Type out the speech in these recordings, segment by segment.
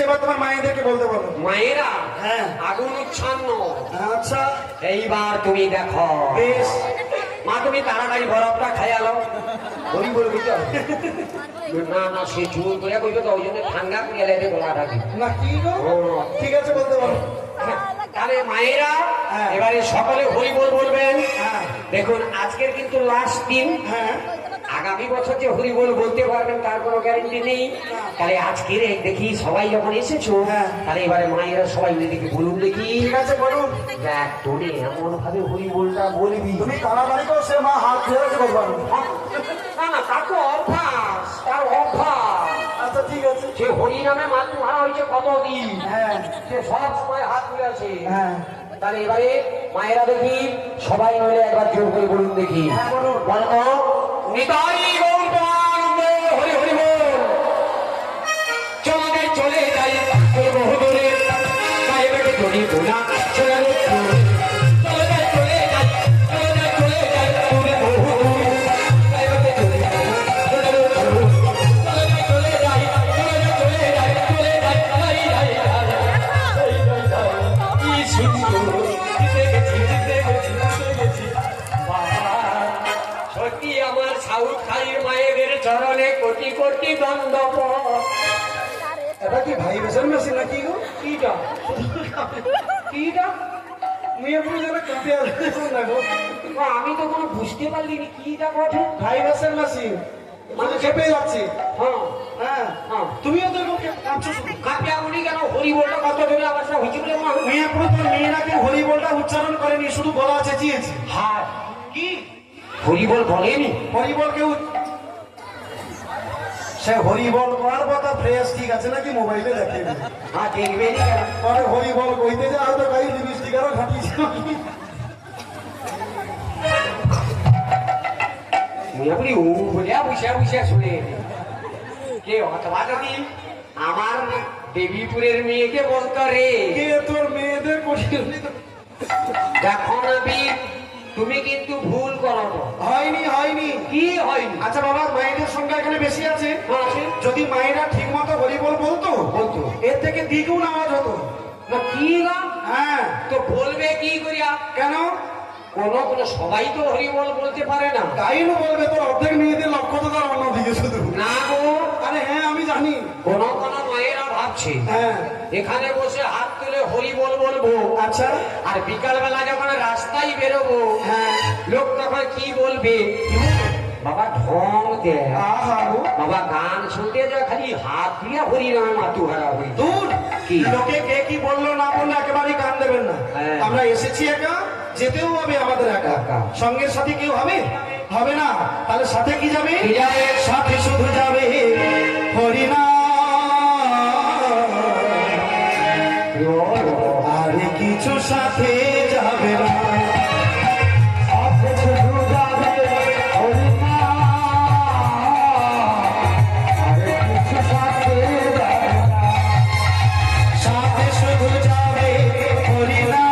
এবার তোমার মায়েদেরকে বলতে বলো। মায়েরা হ্যাঁ আগুন উচ্ছন্ন। আচ্ছা এইবার তুমি দেখো। বেশ মা তুমি তাড়াতাড়ি বরফটা খাইয়ালো। হরি বলে দিতে হবে না না সে চুল করে কইবে তো ওই জন্য ঠান্ডা গেলে গলা থাকে না কি গো? ঠিক আছে বলতে বলো। তাহলে মায়েরা হ্যাঁ। এবারে সকলে হরি বল বলবেন। হ্যাঁ দেখুন আজকের কিন্তু লাস্ট দিন। হ্যাঁ আগামী বছর যে হরি বল বলতে পারবেন তার কোনো গ্যারেন্টি নেই। তাহলে আজকের দেখি সবাই যখন এসেছো হ্যাঁ। তাহলে এবারে মায়েরা সবাই মিলে দেখি বলুন দেখি। ঠিক আছে বলুন। দেখ তোরে এমন ভাবে হরি বলটা বলবি। তুমি তাড়াতাড়ি করো, সে মা হাত ধরে রেখে বলবো আমি। না না তার তো অভ্যাস, তার অভ্যাস। আচ্ছা ঠিক আছে। সে হরি নামে মাতৃ মারা হয়েছে কতদিন। হ্যাঁ সে সব সময় হাত তুলে আছে। হ্যাঁ তাহলে এবারে মায়েরা দেখি সবাই মিলে একবার জোর করে বলুন দেখি। হ্যাঁ বলুন। বলো নিতাই গৌরবানন্দ হরি হরি বল। চলে যাই চলে যাই বহুদূরে গায়ে বেটে চলি বোনা চলে যাই চলে যাই চলে যাই চলে যাই চলে যাই দূরে বহুদূরে গায়ে বেটে চলি চলে যাই চলে যাই চলে যাই চলে যাই চলে যাই কি সুন্দর জিতে গেছি জিতে গেছি জিতে গেছি বাবা। সত্যি আমার সাউথ খালির মায়েদের চরণে কোটি কোটি দণ্ডপ। এটা কি ভাই বেসের মেশিন নাকি গো? কিটা কিটা মেয়ে পুরো যেন কাঁপে আসবে না গো। আমি তো কোনো বুঝতে পারলিনি কিটা বটে। ভাই বেসের মেশিন মানে খেপে যাচ্ছে। হ্যাঁ হ্যাঁ হ্যাঁ তুমিও তো এরকম কাঁপছো শুধু। কাপিয়া উনি কেন হরি বলটা কত জোরে আবার সব হয়েছে বলে মনে হয়। মেয়ে পুরো তোর মেয়েরাকে হরি বলটা উচ্চারণ করেনি, শুধু গলা চেঁচিয়েছে। হ্যাঁ কি হরি বল বলেনি। হরি বল কেউ সে হরি বল করার কথা ফ্রেশ ঠিক আছে নাকি মোবাইলে দেখে হ্যাঁ দেখবেনি কেন। পরে হরি বল কইতে যে হয়তো গাই লিপস্টিক আরো ঘাটিয়েছিল। আপনি ও বলিয়া বসে বসে শুনে কে অথবা যদি আমার দেবীপুরের মেয়েকে বলতো রে কে তোর মেয়েদের কঠিন দেখো নবী তুমি কিন্তু ভুল করো না। হয়নি হয়নি। কি হয়নি? আচ্ছা বাবা, মায়েদের সংখ্যা এখানে বেশি আছে। আছে। যদি মায়েরা ঠিক মতো হরি বল বলতো বলতো। এর থেকে দ্বিগুণ আওয়াজ হতো। না কি না হ্যাঁ তো বলবে কি করিয়া? কেন? কোনো সবাই তো হরি বল বলতে পারে না। তাই না বলবে, তোর অর্ধেক মেয়েদের লক্ষ্য তো তার অন্যদিকে শুধু। না গো, আরে হ্যাঁ আমি জানি। কোন মায়েরা ভাবছে হ্যাঁ এখানে বসে হাত তুলে হরি বল বলবো। আচ্ছা আর বিকাল বেলা যখন রাস্তায় বেরোবো হ্যাঁ লোক তখন কি বলবে? বাবা ঢং দেয়, আহা গো। বাবা গান শুনতে যা খালি হাত দিয়ে হরি নামে মাতু হারা হই। দূর কি? লোকে কে কি বললো না বললো একেবারেই কান দেবেন না। হ্যাঁ। আমরা এসেছি একা, যেতেও হবে আমাদের একা। একা। সঙ্গের সাথে কেউ হবে হবে না, তাহলে সাথে কি যাবে? কি যাবে? সাথে শুধু যাবে হরিনাম, আর কিছু সাথে যাবে না। সাথে শুধু যাবে হরিনাম, আর কিছু সাথে যাবে না। সাথে শুধু যাবে হরিনাম,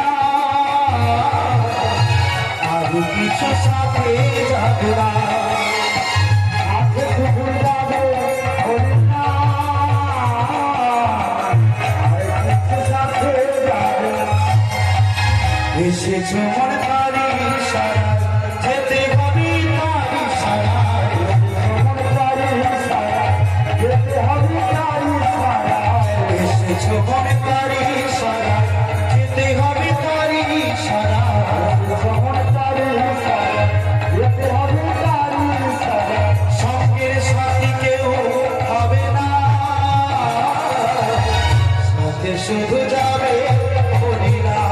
আর কিছু সাথে যাবে না। সাথে শুধু যাবে হরিনাম, আর কিছু সাথে যাবে না। এসেছো মনে পারি সারা, যেতে হবে তারি সারা, মনে পারি সারা, যেতে হবে তারি সারা। এসেছো মনে পারি সারা, যেতে হবে তারি সারা, মনে পারি সারা, যেতে হবে তারি সারা। সঙ্গের সাথী কেউ হবে না, সাথে শুধু যাবে হরিনাম।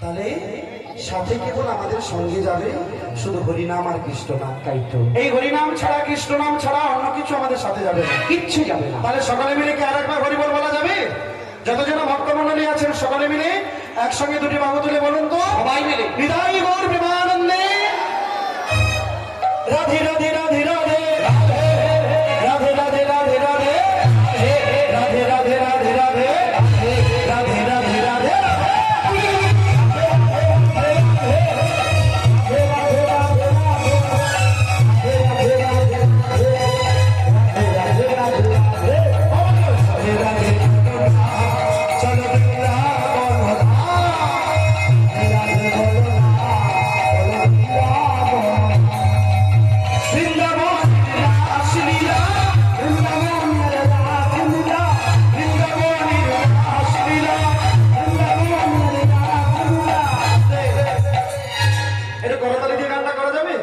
তাহলে সাথে কেবল আমাদের সঙ্গে যাবে শুধু হরিনাম আর কৃষ্ণ নাম। তাই তো, এই হরিনাম ছাড়া কৃষ্ণ নাম ছাড়া অন্য কিছু আমাদের সাথে যাবে না। কিচ্ছু যাবে না। তাহলে সকালে মিলে কি আরেকবার হরিবল বলা যাবে? যতজন ভক্তমণ্ডলী আছেন সকালে মিলে একসঙ্গে দুটি বাহু তুলে বলুন তো, সবাই মিলে হৃদয় গৌর প্রেমানন্দে রাধে রাধে রাধে রাধে রাধে রাধে রাধে রাধে রাধে রাধে রাধে রাধে রাধে রাধে রাধে চলো বৃন্দাবন রাসলীলা বৃন্দাবনের রাসলীলা বৃন্দাবনের রাসলীলা বৃন্দাবনের রাসলীলা। এটা করতালি দিয়ে গানটা করা যাবে?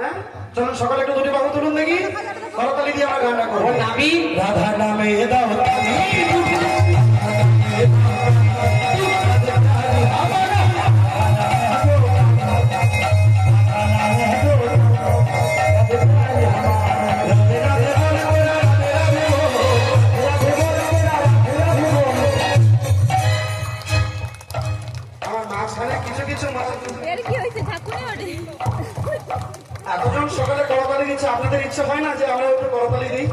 হ্যাঁ, চলুন সকালে একটু দুটি বাহু তুলুন দেখি, করতালি দিয়ে আমরা গানটা করবো। ওর নাবি রাধা নামে দাও তালি, আমার মাঝখানে কিছু কিছু এর কি হয়েছে ঠাকুরে ওঠে এতজন সকালে করতালি দিচ্ছে, আপনাদের ইচ্ছা হয় না যে আমরা একটু করতালি দিই?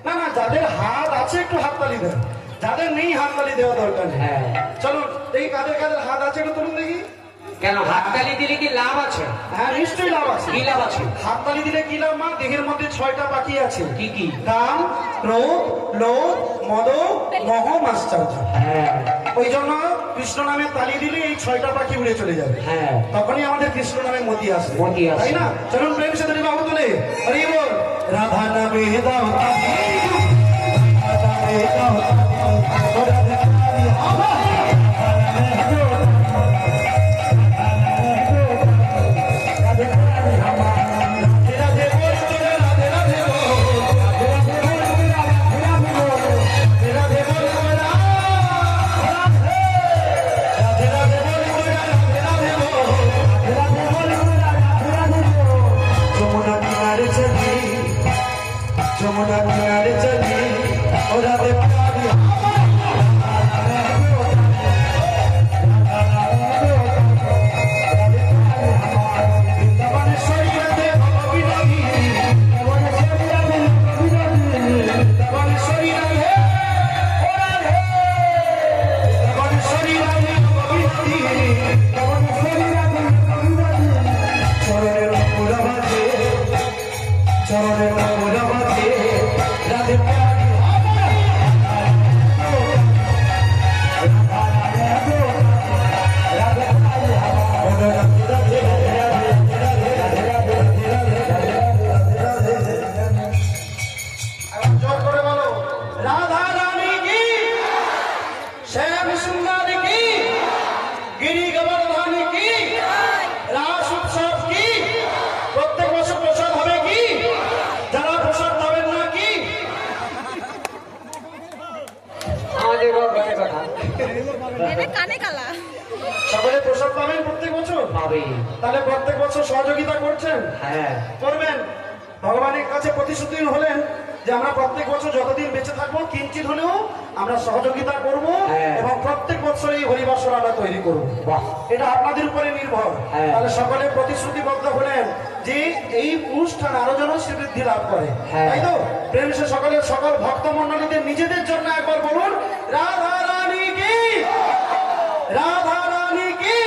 না না, যাদের হাত আছে একটু হাততালি দেন, যাদের নেই হাততালি দেওয়া দরকার নেই। হ্যাঁ। চলুন দেখি কাদের কাদের হাত আছে একটু তুলুন দেখি। কেন হাততালি দিলে কি লাভ আছে? হ্যাঁ নিশ্চয়ই লাভ আছে। কি লাভ আছে? হাততালি দিলে কি লাভ? মা, দেহের মধ্যে 6টা বাকি আছে। কি কি? কাম, ক্রোধ, লোভ, মদ, মোহ, মাশ্চর্য। হ্যাঁ ওই জন্য কৃষ্ণ নামে তালি দিলে এই 6টা পাখি উড়ে চলে যাবে। হ্যাঁ। তখনই আমাদের কৃষ্ণ নামে মতি আসে। মতি আসে। তাই না? চলুন প্রেম সাথে বাবু তুলে হরি বল। রাধা নামে দাও তালি, রাধা নামে দাও তালি, রাধা নামে আমা, রাধা নামে রাধে রাধে আমা, রাধে রাধে বল তোরা, রাধে রাধে বল, রাধে রাধে বল তোরা, রাধে রাধে বল, রাধে রাধে বল তোরা, রাধে রাধে বল তোরা, রাধে রাধে বল, রাধে রাধে বল তোরা, রাধে রাধে বল। যমুনা কিনারে চলি, যমুনা কিনারে চলি, ও রাধে প্যারি বৃন্দাবনেশ্বরী রাধে ভববিনোদিনী, বৃন্দাবনেশ্বরী রাধে ভববিনোদিনী, বৃন্দাবনেশ্বরী রাধে, ও রাধে, বৃন্দাবনেশ্বরী রাধে ভববিনোদিনী, বৃন্দাবনেশ্বরী রাধে ভববিনোদিনী। চরণের মূলা বাজে, চরণের মূলা বাজে, রাধে প্যারি জোর করে বলো, রাধা রানী কি, শ্যাম সুন্দর কি, গিরি গোবর্ধন কি, রাস উৎসব কি, প্রত্যেক বছর প্রসাদ হবে কি, যারা প্রসাদ পাবেন না কি? আমাদের ঘরে কথা এটা কানে কালা সকলে প্রসাদ পাবেন প্রত্যেক বছর? পাবে। তাহলে প্রত্যেক বছর সহযোগিতা করছেন? হ্যাঁ করবেন। ভগবানের কাছে প্রতিশ্রুতি হলেন যে আমরা প্রত্যেক বছর যতদিন বেঁচে থাকবো কিঞ্চিত হলেও আমরা সহযোগিতা করব হ্যাঁ। এবং প্রত্যেক বছর এই হরিবাসর আমরা তৈরি করব। বাহ। এটা আপনাদের উপরে নির্ভর। হ্যাঁ। তাহলে সকলে প্রতিশ্রুতিবদ্ধ হলেন যে এই অনুষ্ঠান আরো যেন শ্রীবৃদ্ধি লাভ করে। হ্যাঁ। তাই তো? প্রেম সে সকলের সকল ভক্ত মন্ডলীদের নিজেদের জন্য একবার বলুন, রাধা রানী কি, রাধা রানী কি,